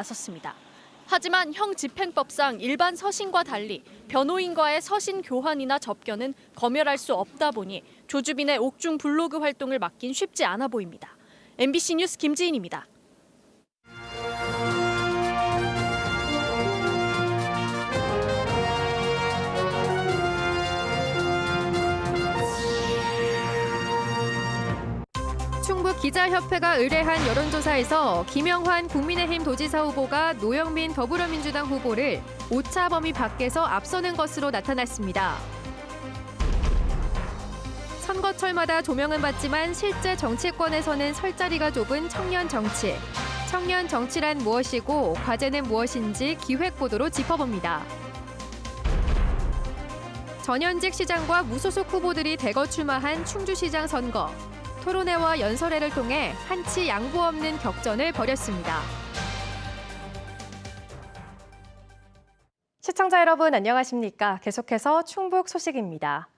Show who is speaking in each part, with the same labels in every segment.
Speaker 1: 나섰습니다. 하지만 형 집행법상 일반 서신과 달리 변호인과의 서신 교환이나 접견은 검열할 수 없다 보니 조주빈의 옥중 블로그 활동을 막긴 쉽지 않아 보입니다. MBC 뉴스 김지인입니다. 충북기자협회가 의뢰한 여론조사에서 김영환 국민의힘 도지사 후보가 노영민 더불어민주당 후보를 오차 범위 밖에서 앞서는 것으로 나타났습니다. 선거철마다 조명은 받지만 실제 정치권에서는 설 자리가 좁은 청년 정치. 청년 정치란 무엇이고 과제는 무엇인지 기획보도로 짚어봅니다. 전현직 시장과 무소속 후보들이 대거 출마한 충주시장 선거. 토론회와 연설회를 통해 한치 양보 없는 격전을 벌였습니다. 시청자 여러분 안녕하십니까? 계속해서 충북 소식입니다.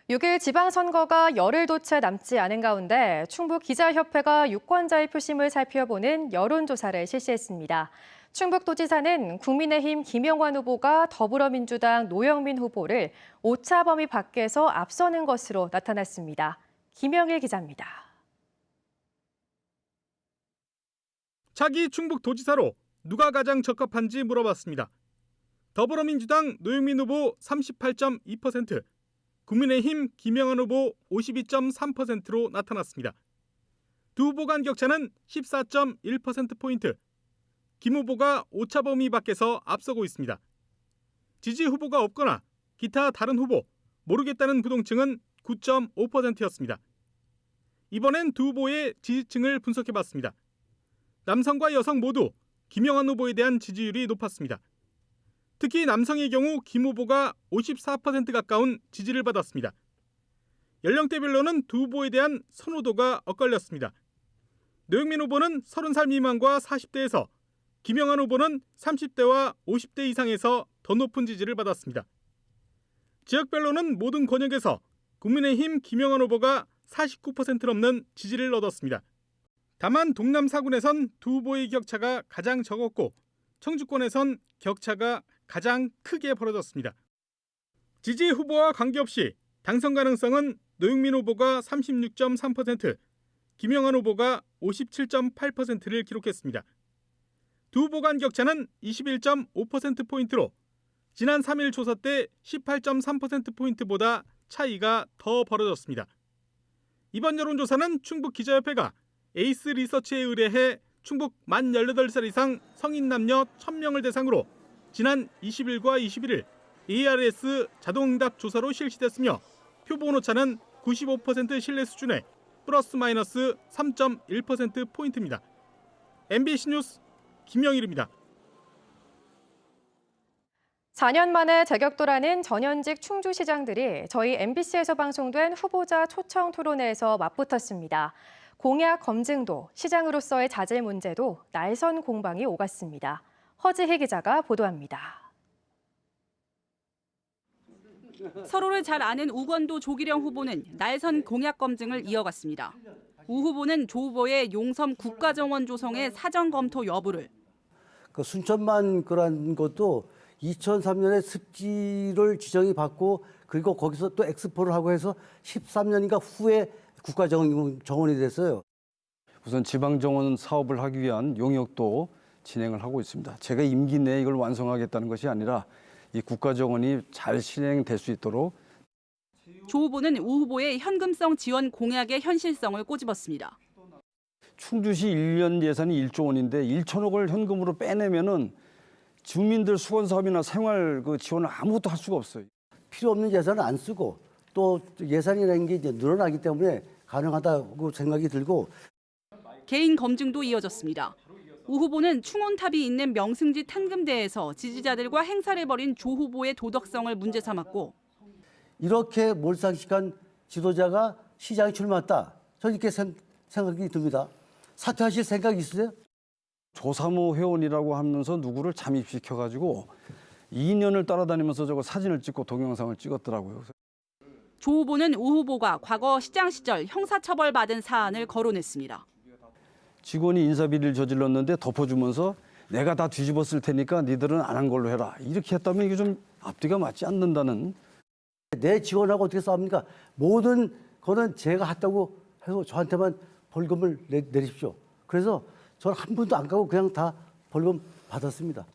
Speaker 1: 6일 지방선거가 열흘도 채 남지 않은 가운데 충북기자협회가 유권자의 표심을 살펴보는 여론조사를 실시했습니다. 충북도지사는 국민의힘 김영환 후보가 더불어민주당 노영민 후보를 오차 범위 밖에서 앞서는 것으로 나타났습니다. 김영일 기자입니다.
Speaker 2: 차기 충북도지사로 누가 가장 적합한지 물어봤습니다. 더불어민주당 노영민 후보 38.2%, 국민의힘 김영환 후보 52.3%로 나타났습니다. 두 후보 간 격차는 14.1%포인트, 김 후보가 오차 범위 밖에서 앞서고 있습니다. 지지 후보가 없거나 기타 다른 후보, 모르겠다는 부동층은 9.5%였습니다. 이번엔 두 후보의 지지층을 분석해봤습니다. 남성과 여성 모두 김영환 후보에 대한 지지율이 높았습니다. 특히 남성의 경우 김 후보가 54% 가까운 지지를 받았습니다. 연령대별로는 두 후보에 대한 선호도가 엇갈렸습니다. 노영민 후보는 30살 미만과 40대에서, 김영환 후보는 30대와 50대 이상에서 더 높은 지지를 받았습니다. 지역별로는 모든 권역에서 국민의힘 김영환 후보가 49% 넘는 지지를 얻었습니다. 다만 동남 4군에선 두 후보의 격차가 가장 적었고 청주권에선 격차가 가장 크게 벌어졌습니다. 지지 후보와 관계없이 당선 가능성은 노영민 후보가 36.3%, 김영환 후보가 57.8%를 기록했습니다. 두 후보 간 격차는 21.5%포인트로 지난 3일 조사 때 18.3%포인트보다 차이가 더 벌어졌습니다. 이번 여론조사는 충북기자협회가 에이스 리서치에 의뢰해 충북 만 18살 이상 성인 남녀 1000명을 대상으로 지난 20일과 21일 ARS 자동응답 조사로 실시됐으며 표본 오차는 95% 신뢰 수준의 플러스 마이너스 3.1%포인트입니다. MBC 뉴스 김영일입니다.
Speaker 3: 4년 만에 재격돌하는 전현직 충주시장들이 저희 MBC에서 방송된 후보자 초청 토론회에서 맞붙었습니다. 공약 검증도 시장으로서의 자질 문제도 날선 공방이 오갔습니다. 허지희 기자가 보도합니다.
Speaker 4: 서로를 잘 아는 우건도 조기령 후보는 날선 공약 검증을 이어갔습니다. 우 후보는 조 후보의 용섬 국가정원 조성의 사전 검토 여부를,
Speaker 5: 그 순천만 그런 것도 2003년에 습지를 지정이 받고 그리고 거기서 또 엑스포를 하고 해서 13년인가 후에 국가정원이 됐어요.
Speaker 6: 우선 지방정원 사업을 하기 위한 용역도 진행을 하고 있습니다. 제가 임기 내에 이걸 완성하겠다는 것이 아니라 이 국가정원이 잘 실행될 수 있도록.
Speaker 4: 조 후보는 우 후보의 현금성 지원 공약의 현실성을 꼬집었습니다.
Speaker 6: 충주시 1년 예산이 1조 원인데 1천억을 현금으로 빼내면은 주민들 수건 사업이나 생활 그 지원을 아무것도 할 수가 없어요.
Speaker 5: 필요 없는 예산을 안 쓰고 또 예산이라는 게 이제 늘어나기 때문에 가능하다고 생각이 들고.
Speaker 4: 개인 검증도 이어졌습니다. 우 후보는 충원탑이 있는 명승지 탄금대에서 지지자들과 행사를 벌인 조 후보의 도덕성을 문제 삼았고,
Speaker 5: 이렇게 몰상식한 지도자가 시장에 출마했다. 저는 이렇게 생각이 듭니다. 사퇴하실 생각 있으세요?
Speaker 6: 조사모 회원이라고 하면서 누구를 잠입시켜가지고 2년을 따라다니면서 저거 사진을 찍고 동영상을 찍었더라고요.
Speaker 4: 조 후보는 우 후보가 과거 시장 시절 형사처벌받은 사안을 거론했습니다.
Speaker 6: 직원이 인사비리를 저질렀는데 덮어주면서 내가 다 뒤집었을 테니까 니들은 안 한 걸로 해라. 이렇게 했다면 이게 좀 앞뒤가 맞지 않는다는.
Speaker 5: 내 지원하고 어떻게 싸웁니까? 모든 거는 제가 했다고 해서 저한테만 벌금을 내리십시오. 그래서 저는 한 번도 안 가고 그냥 다 벌금 받았습니다.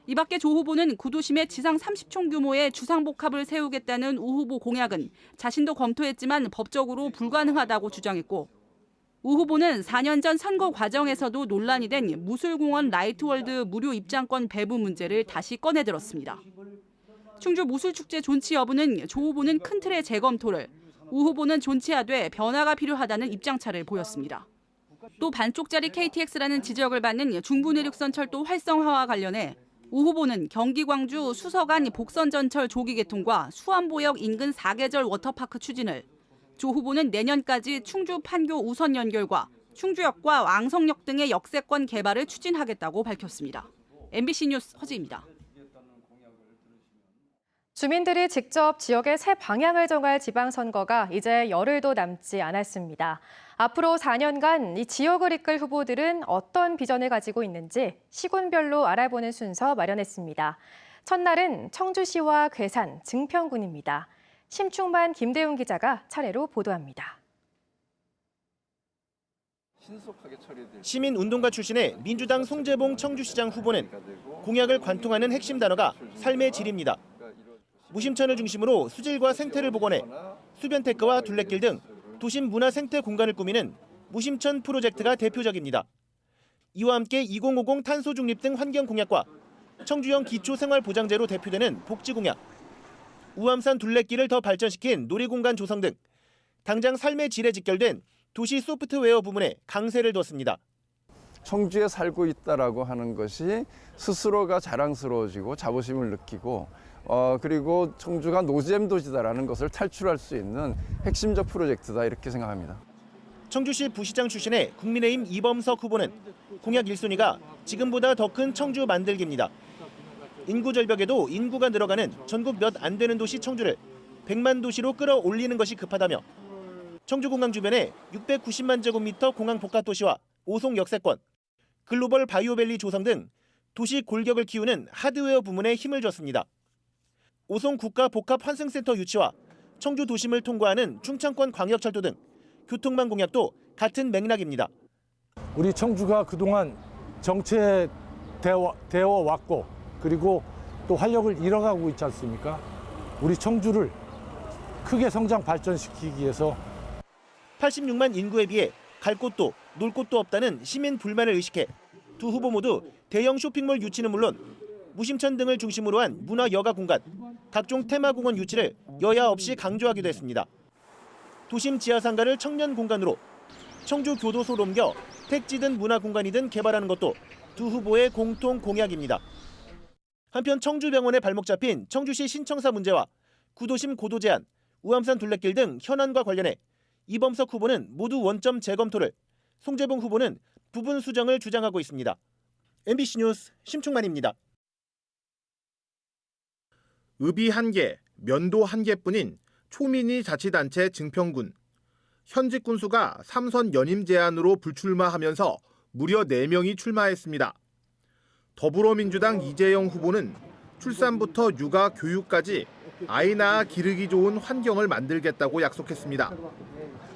Speaker 4: 이 밖에 조 후보는 구도심에 지상 30총 규모의 주상복합을 세우겠다는 우 후보 공약은 자신도 검토했지만 법적으로 불가능하다고 주장했고, 우 후보는 4년 전 선거 과정에서도 논란이 된 무술공원 라이트월드 무료 입장권 배부 문제를 다시 꺼내들었습니다. 충주 무술축제 존치 여부는 조 후보는 큰 틀의 재검토를, 우 후보는 존치하되 변화가 필요하다는 입장차를 보였습니다. 또 반쪽짜리 KTX라는 지적을 받는 중부내륙선 철도 활성화와 관련해 우 후보는 경기 광주 수서간 복선전철 조기 개통과 수안보역 인근 4계절 워터파크 추진을, 조 후보는 내년까지 충주 판교 우선 연결과 충주역과 왕성역 등의 역세권 개발을 추진하겠다고 밝혔습니다. MBC 뉴스 허지입니다.
Speaker 3: 주민들이 직접 지역의 새 방향을 정할 지방선거가 이제 열흘도 남지 않았습니다. 앞으로 4년간 이 지역을 이끌 후보들은 어떤 비전을 가지고 있는지 시군별로 알아보는 순서 마련했습니다. 첫날은 청주시와 괴산, 증평군입니다. 심충만 김대웅 기자가 차례로 보도합니다.
Speaker 7: 시민운동가 출신의 민주당 송재봉 청주시장 후보는 공약을 관통하는 핵심 단어가 삶의 질입니다. 무심천을 중심으로 수질과 생태를 복원해 수변테크와 둘레길 등 도심 문화 생태 공간을 꾸미는 무심천 프로젝트가 대표적입니다. 이와 함께 2050 탄소 중립 등 환경 공약과 청주형 기초생활보장제로 대표되는 복지 공약, 우암산 둘레길을 더 발전시킨 놀이공간 조성 등 당장 삶의 질에 직결된 도시 소프트웨어 부문에 강세를 뒀습니다.
Speaker 8: 청주에 살고 있다라고 하는 것이 스스로가 자랑스러워지고 자부심을 느끼고 그리고 청주가 노잼 도시다라는 것을 탈출할 수 있는 핵심적 프로젝트다 이렇게 생각합니다.
Speaker 7: 청주시 부시장 출신의 국민의힘 이범석 후보는 공약 1순위가 지금보다 더 큰 청주 만들기입니다. 인구 절벽에도 인구가 늘어가는 전국 몇 안 되는 도시 청주를 100만 도시로 끌어올리는 것이 급하다며 청주공항 주변에 690만 제곱미터 공항 복합도시와 5송 역세권, 글로벌 바이오밸리 조성 등 도시 골격을 키우는 하드웨어 부문에 힘을 줬습니다. 5송 국가 복합 환승센터 유치와 청주 도심을 통과하는 충청권 광역철도 등 교통망 공약도 같은 맥락입니다.
Speaker 9: 우리 청주가 그동안 정체되어 왔고 그리고 또 활력을 잃어가고 있지 않습니까? 우리 청주를 크게 성장 발전시키기 위해서
Speaker 7: 86만 인구에 비해 갈 곳도 놀 곳도 없다는 시민 불만을 의식해 두 후보 모두 대형 쇼핑몰 유치는 물론 무심천 등을 중심으로 한 문화 여가 공간, 각종 테마공원 유치를 여야 없이 강조하기도 했습니다. 도심 지하상가를 청년 공간으로, 청주 교도소로 옮겨 택지든 문화공간이든 개발하는 것도 두 후보의 공통 공약입니다. 한편 청주병원에 발목 잡힌 청주시 신청사 문제와 구도심 고도 제한, 우암산 둘레길 등 현안과 관련해 이범석 후보는 모두 원점 재검토를, 송재봉 후보는 부분 수정을 주장하고 있습니다. MBC 뉴스 심충만입니다.
Speaker 10: 읍이 1개, 면도 1개뿐인 초미니 자치단체 증평군. 현직 군수가 3선 연임 제안으로 불출마하면서 무려 4명이 출마했습니다. 더불어민주당 이재영 후보는 출산부터 육아, 교육까지 아이 낳아 기르기 좋은 환경을 만들겠다고 약속했습니다.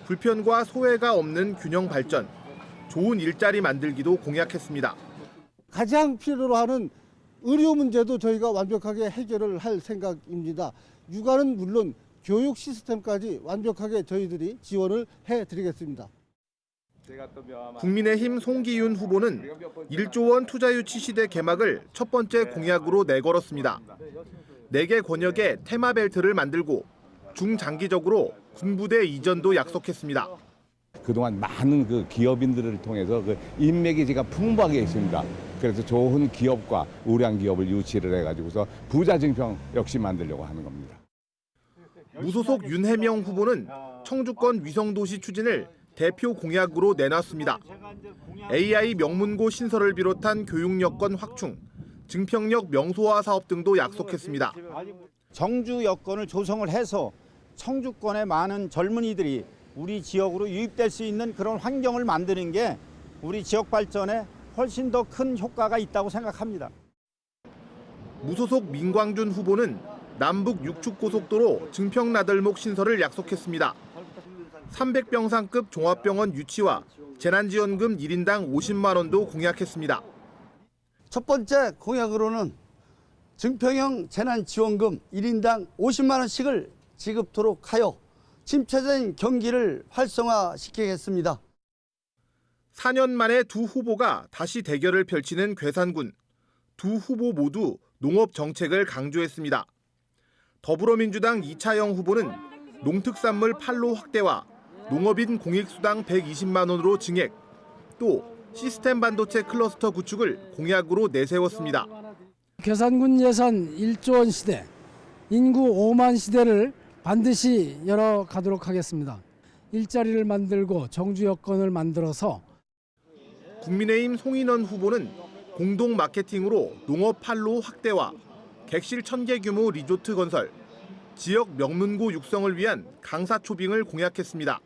Speaker 10: 불편과 소외가 없는 균형 발전, 좋은 일자리 만들기도 공약했습니다.
Speaker 11: 가장 필요로 하는 의료 문제도 저희가 완벽하게 해결을 할 생각입니다. 육아는 물론 교육 시스템까지 완벽하게 저희들이 지원을 해드리겠습니다.
Speaker 10: 국민의힘 송기윤 후보는 1조 원 투자 유치 시대 개막을 첫 번째 공약으로 내걸었습니다. 4개 권역에 테마벨트를 만들고 중장기적으로 군부대 이전도 약속했습니다.
Speaker 12: 그동안 많은 그 기업인들을 통해서 그 인맥이 제가 풍부하게 있습니다. 그래서 좋은 기업과 우량 기업을 유치를 해가지고서 부자 증평 역시 만들려고 하는 겁니다.
Speaker 10: 무소속 윤해명 후보는 청주권 위성도시 추진을 대표 공약으로 내놨습니다. AI 명문고 신설을 비롯한 교육 여건 확충, 증평역 명소화 사업 등도 약속했습니다.
Speaker 13: 정주 여건을 조성을 해서 청주권의 많은 젊은이들이 우리 지역으로 유입될 수 있는 그런 환경을 만드는 게 우리 지역 발전의 훨씬 더 큰 효과가 있다고 생각합니다.
Speaker 10: 무소속 민광준 후보는 남북 육축고속도로 증평나들목 신설을 약속했습니다. 300병상급 종합병원 유치와 재난지원금 1인당 50만 원도 공약했습니다.
Speaker 5: 첫 번째 공약으로는 증평형 재난지원금 1인당 50만 원씩을 지급토록 하여 침체된 경기를 활성화시키겠습니다.
Speaker 10: 4년 만에 두 후보가 다시 대결을 펼치는 괴산군. 두 후보 모두 농업 정책을 강조했습니다. 더불어민주당 이차영 후보는 농특산물 판로 확대와 농업인 공익수당 120만 원으로 증액, 또 시스템 반도체 클러스터 구축을 공약으로 내세웠습니다.
Speaker 9: 괴산군 예산 1조 원 시대, 인구 5만 시대를 반드시 열어가도록 하겠습니다. 일자리를 만들고 정주 여건을 만들어서
Speaker 10: 국민의힘 송인원 후보는 공동 마케팅으로 농업 판로 확대와 객실 1000개 규모 리조트 건설, 지역 명문고 육성을 위한 강사 초빙을 공약했습니다.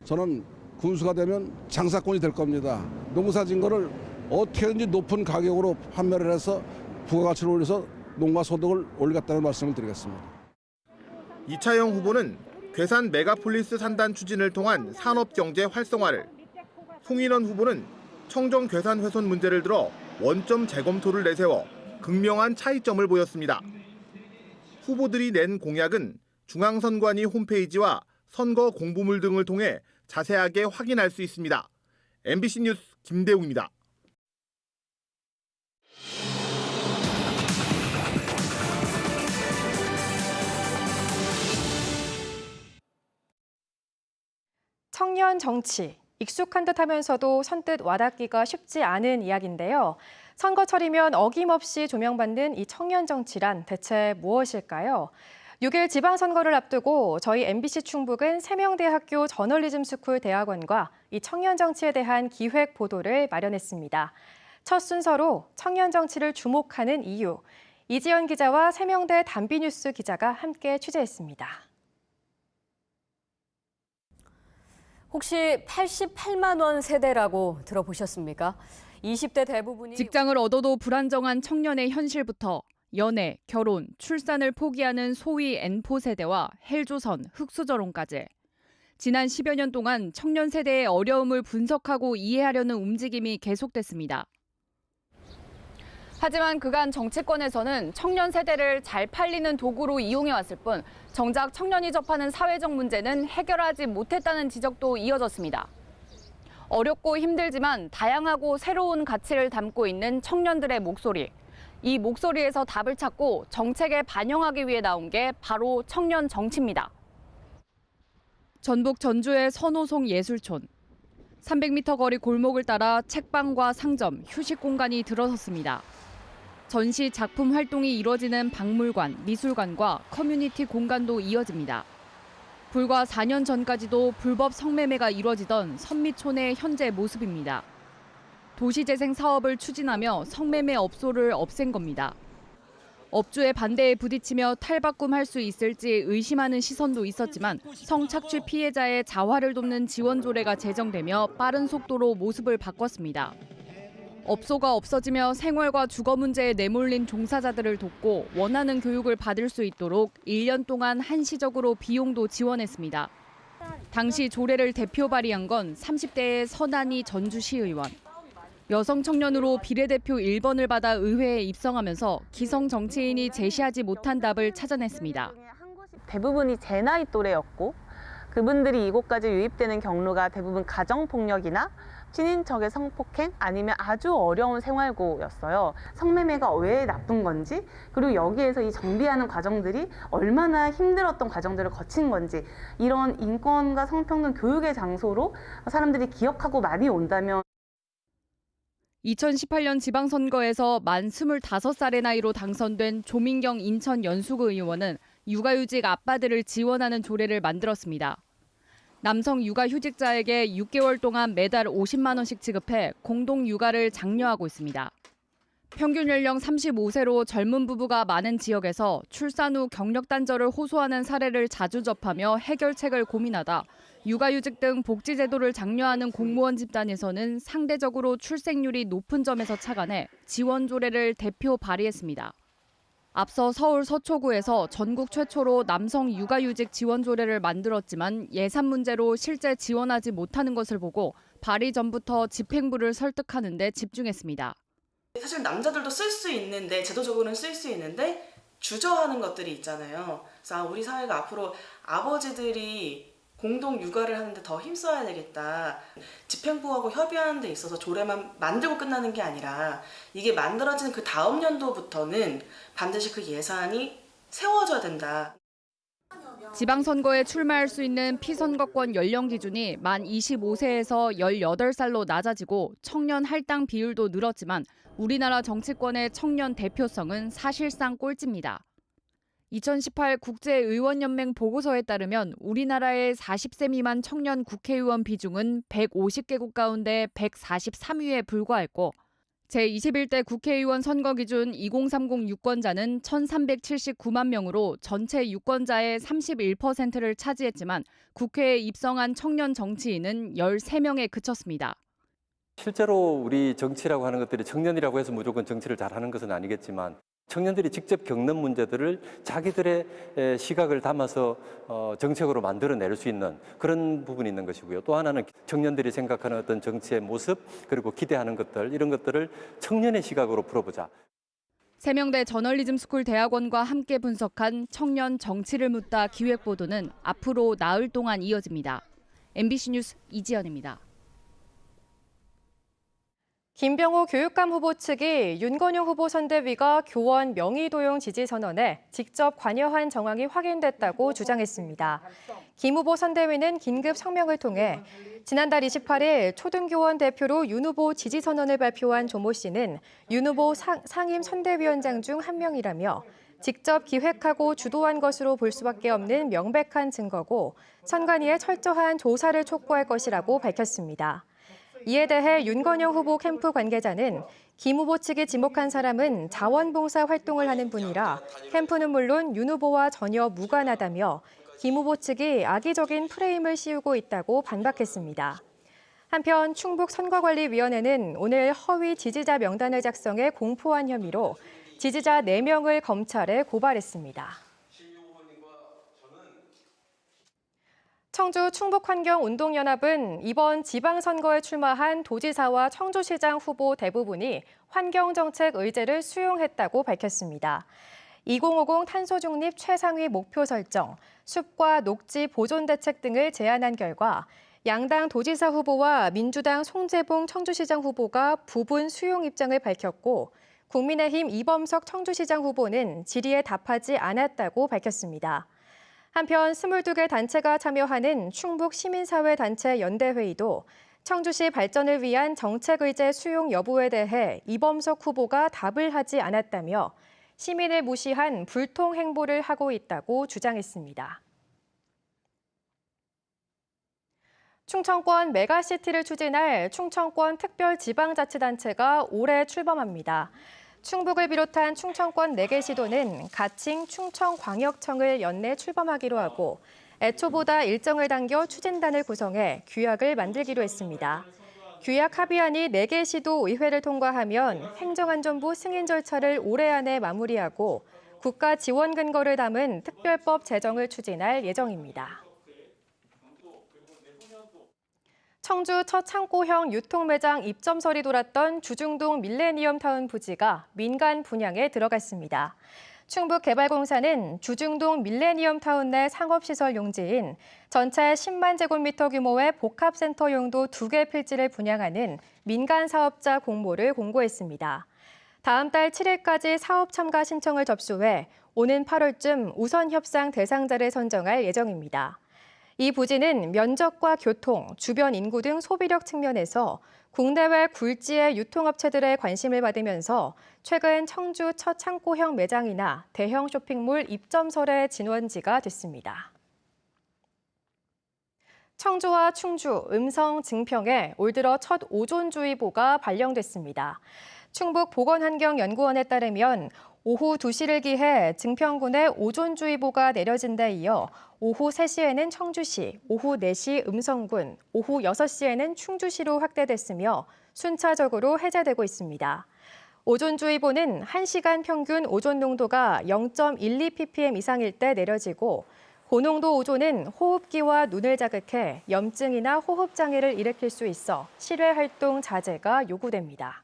Speaker 14: 저는 군수가 되면 장사꾼이 될 겁니다. 농사진 거를 어떻게든지 높은 가격으로 판매를 해서 부가가치를 올려서 농가 소득을 올리겠다는 말씀을 드리겠습니다.
Speaker 10: 이차영 후보는 괴산 메가폴리스 산단 추진을 통한 산업경제 활성화를, 송인원 후보는 청정 괴산 훼손 문제를 들어 원점 재검토를 내세워 극명한 차이점을 보였습니다. 후보들이 낸 공약은 중앙선관위 홈페이지와 선거 공보물 등을 통해 자세하게 확인할 수 있습니다. MBC 뉴스 김대웅입니다.
Speaker 3: 청년 정치, 익숙한 듯 하면서도 선뜻 와닿기가 쉽지 않은 이야기인데요. 선거철이면 어김없이 조명받는 이 청년 정치란 대체 무엇일까요? 6일 지방선거를 앞두고 저희 MBC 충북은 세명대학교 저널리즘 스쿨 대학원과 이 청년 정치에 대한 기획 보도를 마련했습니다. 첫 순서로 청년 정치를 주목하는 이유, 이지연 기자와 세명대 단비뉴스 기자가 함께 취재했습니다.
Speaker 15: 혹시 88만 원 세대라고 들어보셨습니까? 20대 대부분이
Speaker 16: 직장을 얻어도 불안정한 청년의 현실부터 연애, 결혼, 출산을 포기하는 소위 N포 세대와 헬조선, 흑수저론까지 지난 10여 년 동안 청년 세대의 어려움을 분석하고 이해하려는 움직임이 계속됐습니다. 하지만 그간 정치권에서는 청년 세대를 잘 팔리는 도구로 이용해왔을 뿐 정작 청년이 접하는 사회적 문제는 해결하지 못했다는 지적도 이어졌습니다. 어렵고 힘들지만 다양하고 새로운 가치를 담고 있는 청년들의 목소리. 이 목소리에서 답을 찾고 정책에 반영하기 위해 나온 게 바로 청년 정치입니다. 전북 전주의 선호송 예술촌. 300m 거리 골목을 따라 책방과 상점, 휴식 공간이 들어섰습니다. 전시 작품 활동이 이뤄지는 박물관, 미술관과 커뮤니티 공간도 이어집니다. 불과 4년 전까지도 불법 성매매가 이뤄지던 선미촌의 현재 모습입니다. 도시재생 사업을 추진하며 성매매 업소를 없앤 겁니다. 업주의 반대에 부딪히며 탈바꿈할 수 있을지 의심하는 시선도 있었지만 성착취 피해자의 자활을 돕는 지원 조례가 제정되며 빠른 속도로 모습을 바꿨습니다. 업소가 없어지며 생활과 주거 문제에 내몰린 종사자들을 돕고 원하는 교육을 받을 수 있도록 1년 동안 한시적으로 비용도 지원했습니다. 당시 조례를 대표 발의한 건 30대의 선한희 전주시의원. 여성 청년으로 비례대표 1번을 받아 의회에 입성하면서 기성 정치인이 제시하지 못한 답을 찾아냈습니다.
Speaker 17: 대부분이 제 나이 또래였고 그분들이 이곳까지 유입되는 경로가 대부분 가정폭력이나 친인척의 성폭행 아니면 아주 어려운 생활고였어요. 성매매가 왜 나쁜 건지 그리고 여기에서 이 정비하는 과정들이 얼마나 힘들었던 과정들을 거친 건지 이런 인권과 성평등 교육의 장소로 사람들이 기억하고 많이 온다면
Speaker 16: 2018년 지방선거에서 만 25살의 나이로 당선된 조민경 인천 연수구 의원은 육아휴직 아빠들을 지원하는 조례를 만들었습니다. 남성 육아휴직자에게 6개월 동안 매달 50만 원씩 지급해 공동 육아를 장려하고 있습니다. 평균 연령 35세로 젊은 부부가 많은 지역에서 출산 후 경력 단절을 호소하는 사례를 자주 접하며 해결책을 고민하다 육아휴직 등 복지 제도를 장려하는 공무원 집단에서는 상대적으로 출생률이 높은 점에서 착안해 지원 조례를 대표 발의했습니다. 앞서 서울 서초구에서 전국 최초로 남성 육아휴직 지원 조례를 만들었지만 예산 문제로 실제 지원하지 못하는 것을 보고 발의 전부터 집행부를 설득하는 데 집중했습니다.
Speaker 18: 사실 남자들도 쓸 수 있는데 제도적으로는 쓸 수 있는데 주저하는 것들이 있잖아요. 그래서 우리 사회가 앞으로 아버지들이 공동 육아를 하는데 더 힘써야 되겠다. 집행부하고 협의하는 데 있어서 조례만 만들고 끝나는 게 아니라 이게 만들어진 그 다음 연도부터는 반드시 그 예산이 세워져야 된다.
Speaker 16: 지방선거에 출마할 수 있는 피선거권 연령 기준이 만 25세에서 18살로 낮아지고 청년 할당 비율도 늘었지만 우리나라 정치권의 청년 대표성은 사실상 꼴찌입니다. 2018 국제의원연맹 보고서에 따르면 우리나라의 40세 미만 청년 국회의원 비중은 150개국 가운데 143위에 불과했고 제21대 국회의원 선거 기준 2030 유권자는 1,379만 명으로 전체 유권자의 31%를 차지했지만 국회에 입성한 청년 정치인은 13명에 그쳤습니다.
Speaker 19: 실제로 우리 정치라고 하는 것들이 청년이라고 해서 무조건 정치를 잘하는 것은 아니겠지만 청년들이 직접 겪는 문제들을 자기들의 시각을 담아서 정책으로 만들어낼 수 있는 그런 부분이 있는 것이고요. 또 하나는 청년들이 생각하는 어떤 정치의 모습 그리고 기대하는 것들 이런 것들을 청년의 시각으로 풀어보자.
Speaker 16: 세명대 저널리즘 스쿨 대학원과 함께 분석한 청년 정치를 묻다 기획보도는 앞으로 나흘 동안 이어집니다. MBC 뉴스 이지연입니다.
Speaker 3: 김병호 교육감 후보 측이 윤건용 후보 선대위가 교원 명의도용 지지 선언에 직접 관여한 정황이 확인됐다고 주장했습니다. 김 후보 선대위는 긴급 성명을 통해 지난달 28일 초등교원 대표로 윤 후보 지지 선언을 발표한 조모 씨는 윤 후보 상임 선대위원장 중 한 명이라며 직접 기획하고 주도한 것으로 볼 수밖에 없는 명백한 증거고 선관위에 철저한 조사를 촉구할 것이라고 밝혔습니다. 이에 대해 윤건용 후보 캠프 관계자는 김 후보 측이 지목한 사람은 자원봉사 활동을 하는 분이라 캠프는 물론 윤 후보와 전혀 무관하다며 김 후보 측이 악의적인 프레임을 씌우고 있다고 반박했습니다. 한편 충북선거관리위원회는 오늘 허위 지지자 명단을 작성해 공포한 혐의로 지지자 4명을 검찰에 고발했습니다. 청주 충북환경운동연합은 이번 지방선거에 출마한 도지사와 청주시장 후보 대부분이 환경정책 의제를 수용했다고 밝혔습니다. 2050 탄소중립 최상위 목표 설정, 숲과 녹지 보존 대책 등을 제안한 결과 양당 도지사 후보와 민주당 송재봉 청주시장 후보가 부분 수용 입장을 밝혔고 국민의힘 이범석 청주시장 후보는 질의에 답하지 않았다고 밝혔습니다. 한편 22개 단체가 참여하는 충북 시민사회단체 연대회의도 청주시 발전을 위한 정책 의제 수용 여부에 대해 이범석 후보가 답을 하지 않았다며 시민을 무시한 불통 행보를 하고 있다고 주장했습니다. 충청권 메가시티를 추진할 충청권 특별지방자치단체가 올해 출범합니다. 충북을 비롯한 충청권 4개 시도는 가칭 충청광역청을 연내 출범하기로 하고 애초보다 일정을 당겨 추진단을 구성해 규약을 만들기로 했습니다. 규약 합의안이 4개 시도 의회를 통과하면 행정안전부 승인 절차를 올해 안에 마무리하고 국가 지원 근거를 담은 특별법 제정을 추진할 예정입니다. 청주 첫 창고형 유통매장 입점설이 돌았던 주중동 밀레니엄타운 부지가 민간 분양에 들어갔습니다. 충북개발공사는 주중동 밀레니엄타운 내 상업시설 용지인 전체 10만 제곱미터 규모의 복합센터 용도 2개 필지를 분양하는 민간 사업자 공모를 공고했습니다. 다음 달 7일까지 사업 참가 신청을 접수해 오는 8월쯤 우선 협상 대상자를 선정할 예정입니다. 이 부지는 면적과 교통, 주변 인구 등 소비력 측면에서 국내외 굴지의 유통업체들의 관심을 받으면서 최근 청주 첫 창고형 매장이나 대형 쇼핑몰 입점설의 진원지가 됐습니다. 청주와 충주, 음성, 증평에 올 들어 첫 오존주의보가 발령됐습니다. 충북보건환경연구원에 따르면 오후 2시를 기해 증평군에 오존주의보가 내려진 데 이어 오후 3시에는 청주시, 오후 4시 음성군, 오후 6시에는 충주시로 확대됐으며 순차적으로 해제되고 있습니다. 오존주의보는 1시간 평균 오존 농도가 0.12ppm 이상일 때 내려지고 고농도 오존은 호흡기와 눈을 자극해 염증이나 호흡장애를 일으킬 수 있어 실외 활동 자제가 요구됩니다.